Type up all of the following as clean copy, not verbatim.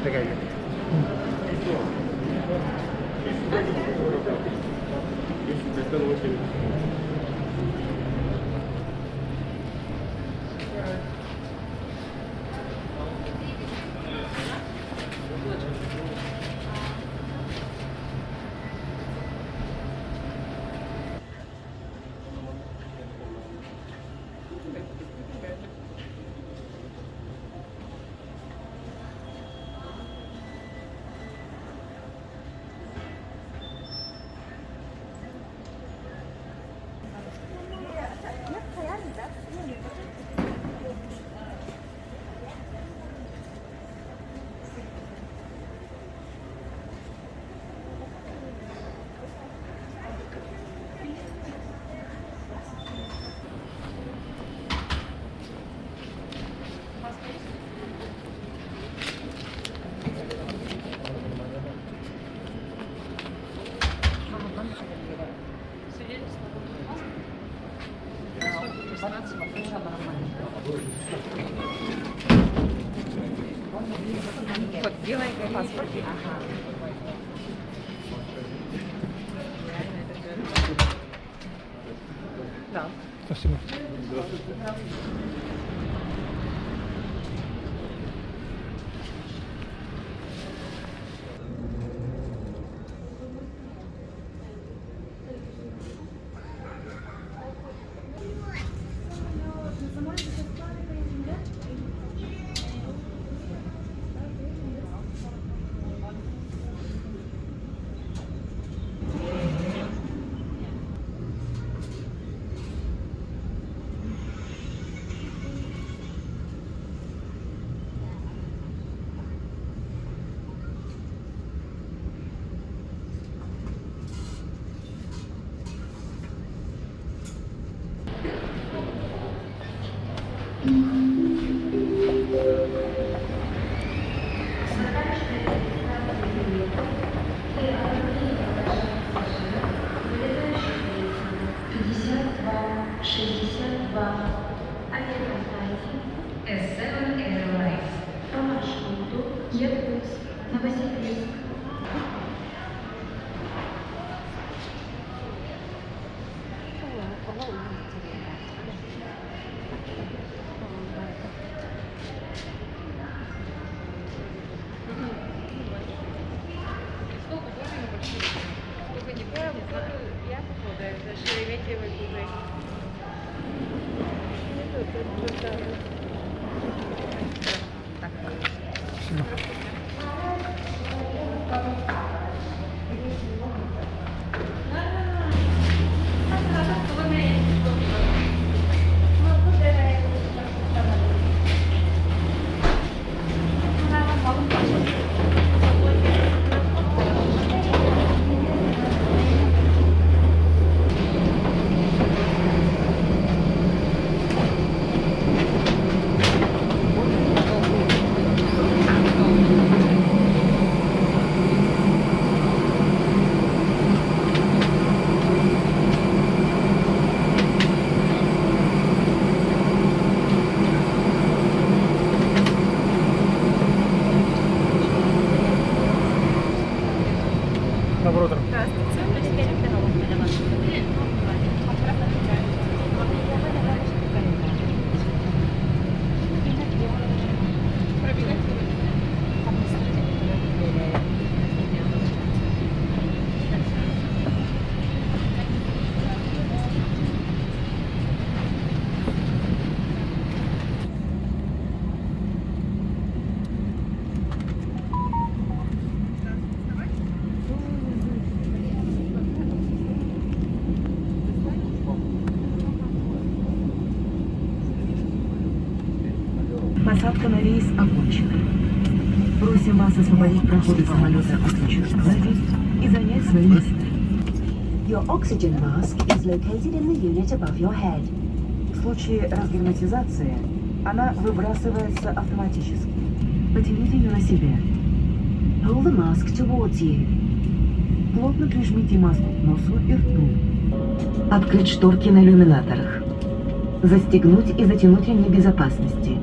calle. Вот, беленький паспорт. Ага. Да. Спасибо. S7 Airlines по маршруту Якутск, Новосибирск. Сколько не понял, я походу, это Шереметьево туда. Доброе утро. Посадка на рейс окончена. Просим вас освободить проходы самолета от лучших складей и занять свои места. Your oxygen mask is located in the unit above your head. В случае разгерметизации она выбрасывается автоматически. Потяните ее на себе. Pull the mask towards you. Плотно прижмите маску к носу и рту. Открыть шторки на иллюминаторах. Застегнуть и затянуть ремни безопасности.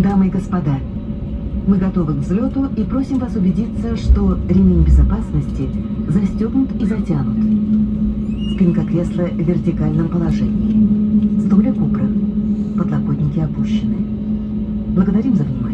Дамы и господа, мы готовы к взлету и просим вас убедиться, что ремень безопасности застегнут и затянут. Спинка кресла в вертикальном положении. Стулья убран. Подлокотники опущены. Благодарим за внимание.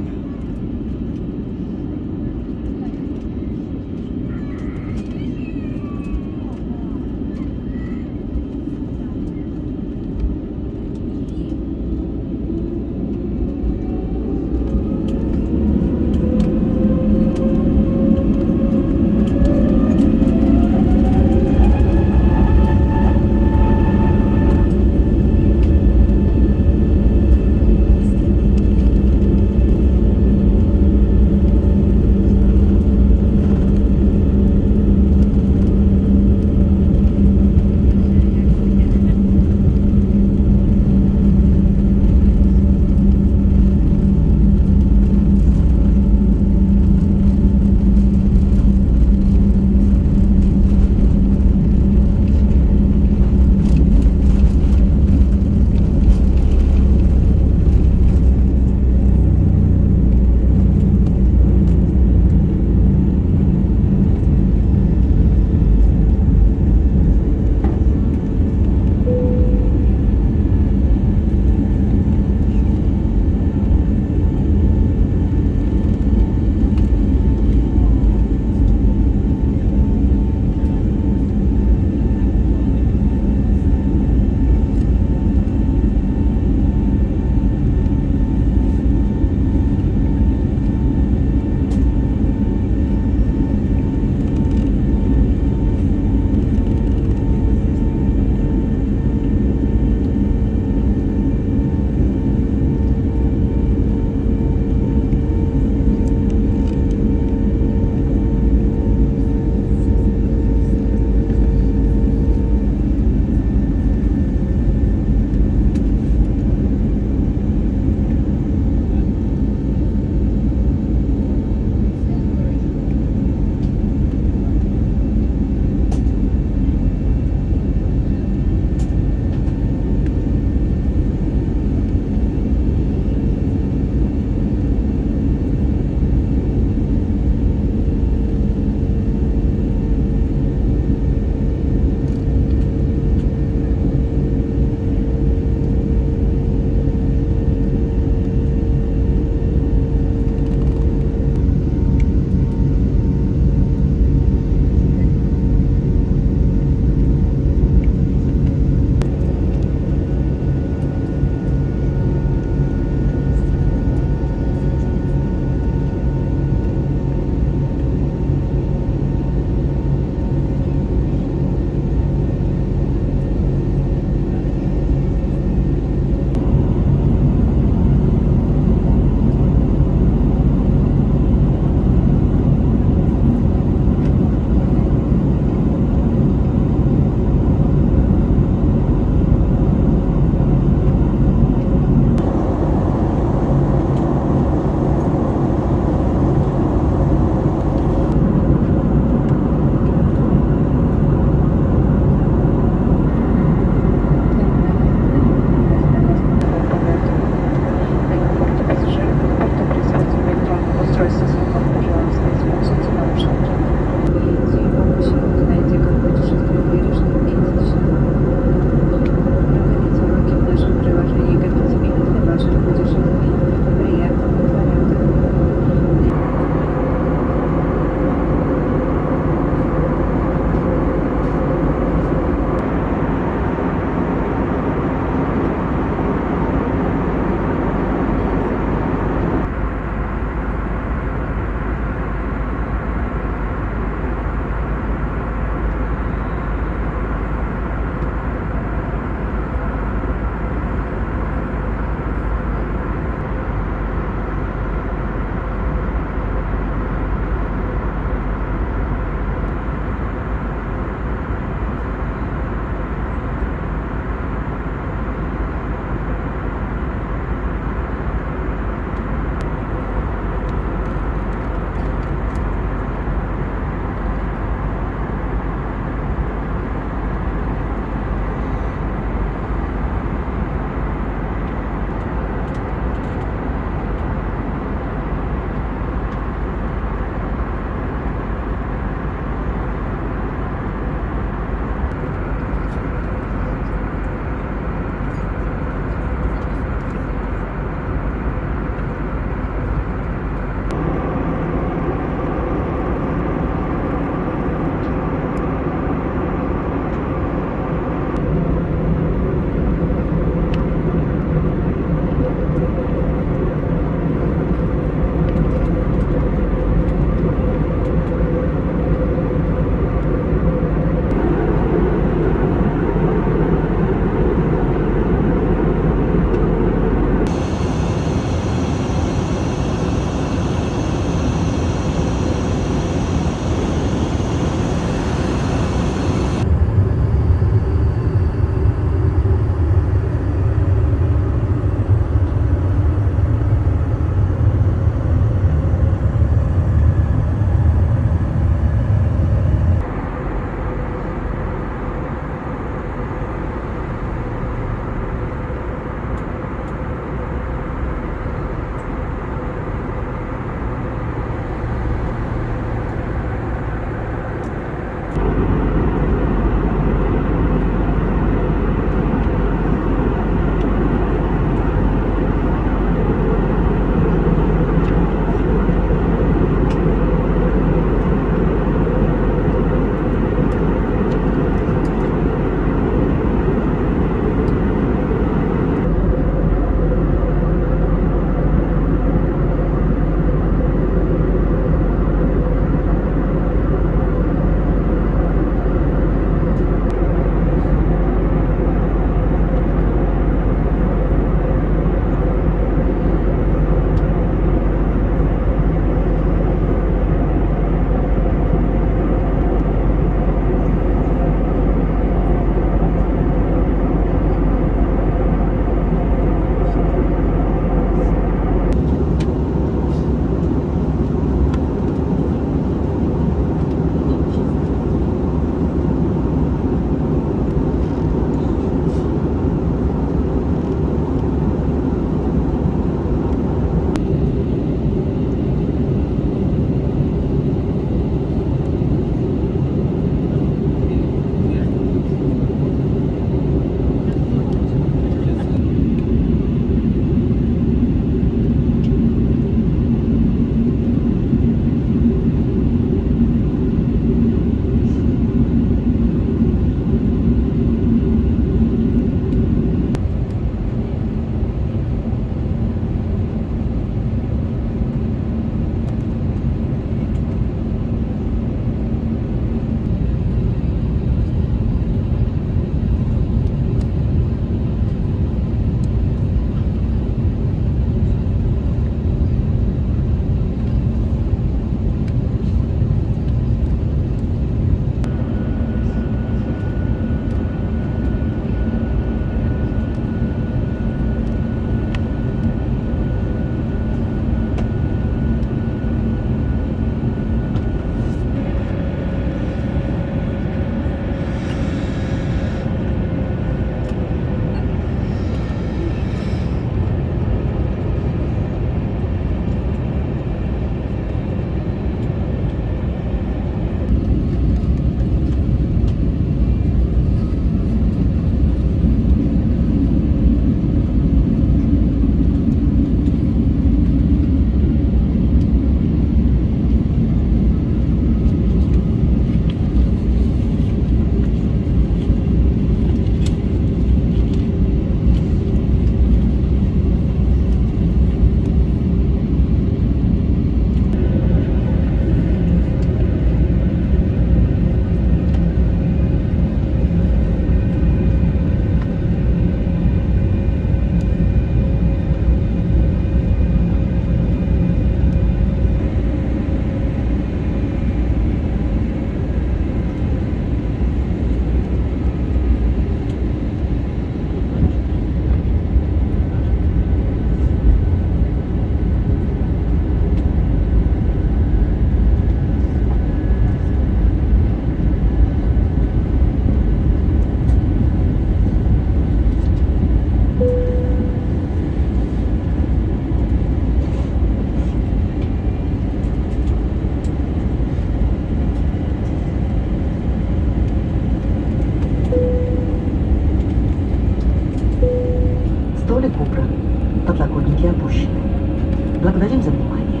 Благодарим за внимание.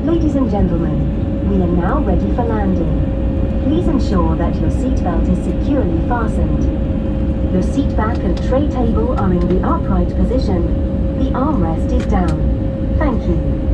Ladies and gentlemen, we are now ready for landing. Please ensure that your seatbelt is securely fastened. Your seat back and tray table are in the upright position. The armrest is down. Thank you.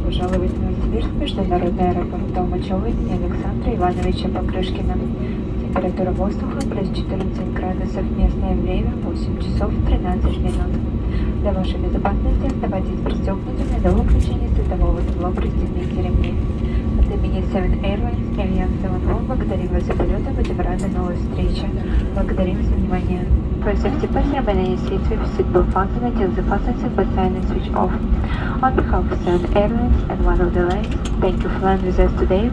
пожаловать в Новосибирск, международный аэропорт Толмачева имени Александра Ивановича Покрышкина. Температура воздуха плюс 14 градусов, местное время 8 часов 13 минут. Для вашей безопасности оставайтесь пристегнутыми до выключения светового столба, пристегните ремни. От имени Seven Airlines и Альянса ОНО благодарим вас за полет и будем рады новой встрече. Благодарим за внимание. For safety purposes, remaining seats with seatbelt fastened until the fasten seatbelt sign is switched off. On behalf of Seven Airlines and One of the Lines, thank you for flying with us today.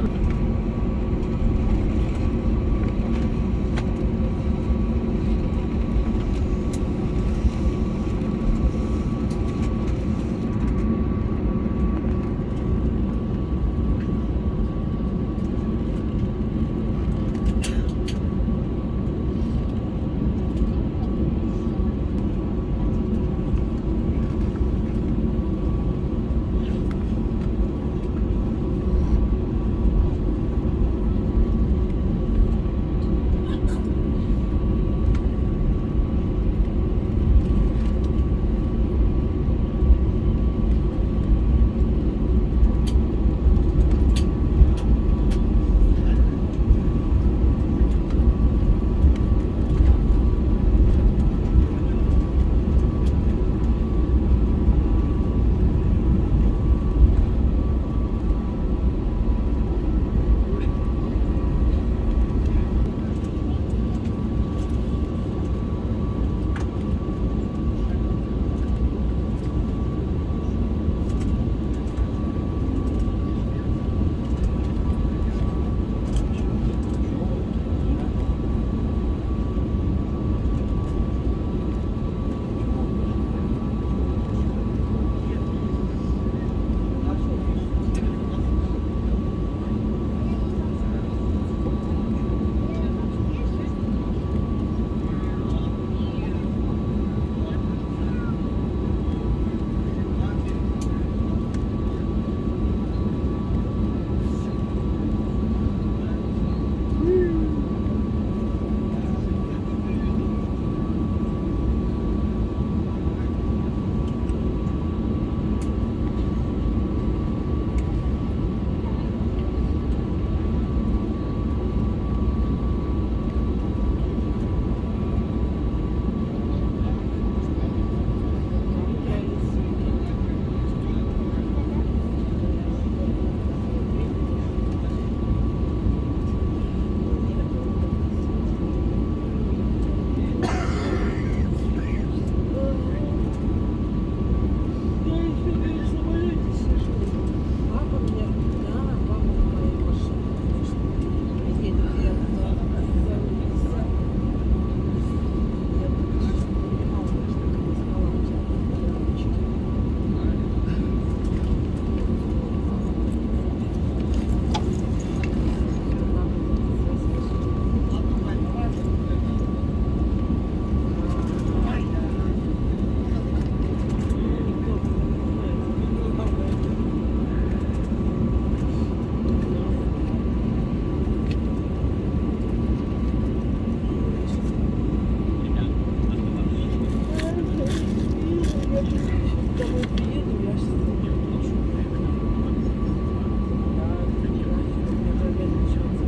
домой приеду, я сейчас включу. Это опять начнется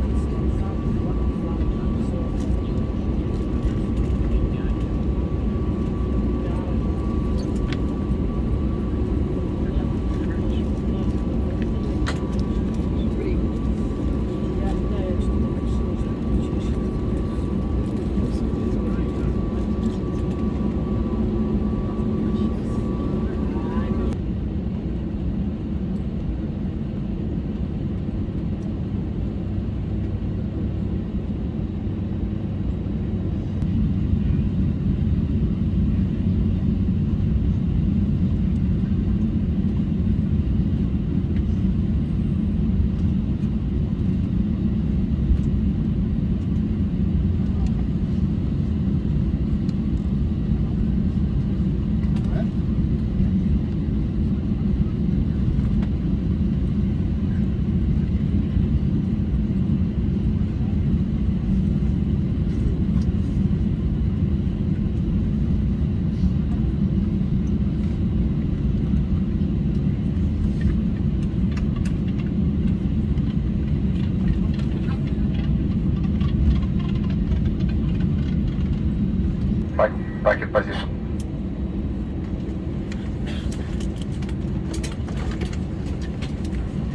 Pocket position.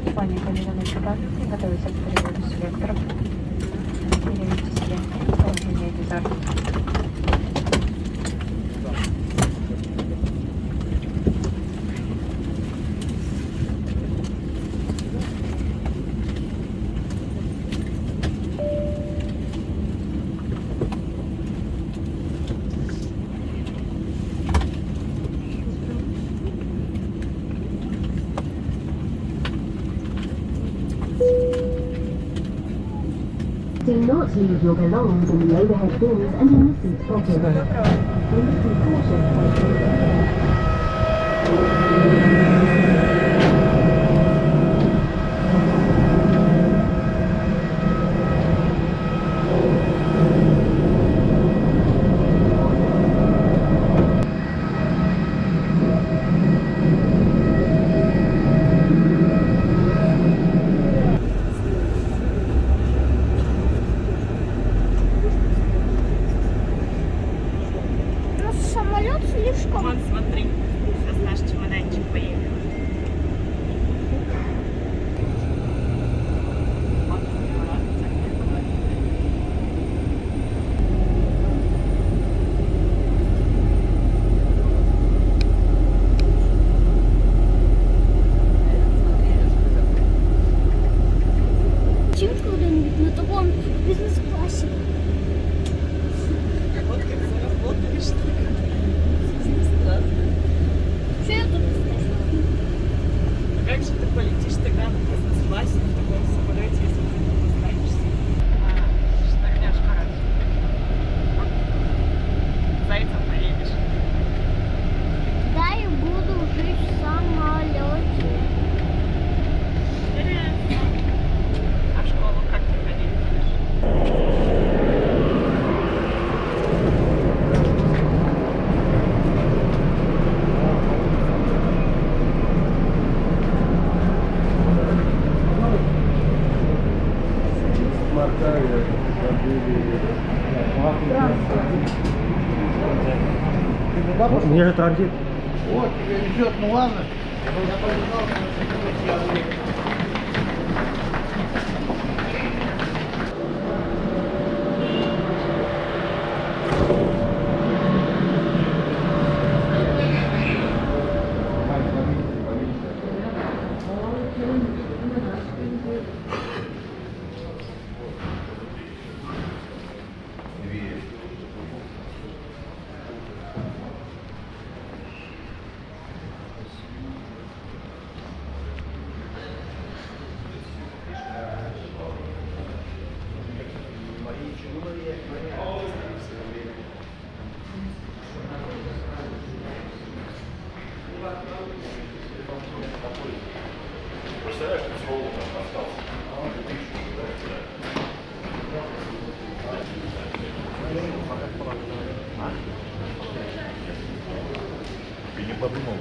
Внимание, повиномые сотрудники готовятся к переводу с векторов. Переведите ленты, выполнение дизайна. Do not leave your belongings in the overhead bins and in the seat pockets. Please be cautious while taking Самолет слишком. Вон, смотри, сейчас наш чемоданчик поехал. Чем куда-нибудь на таком бизнес-классе? Вот как заработаешь, страшно. Что я тут скажу? А как же ты полетишь тогда на бизнес-классе, на таком самолете, если ты тут останешься? Шагнешь, короче. Зайцем поедешь. Да, и буду жить в самолете. Интересно. А в школу как ты ходить будешь? Мне же транзит. Вот, тебя везет, ну ладно. не подумал.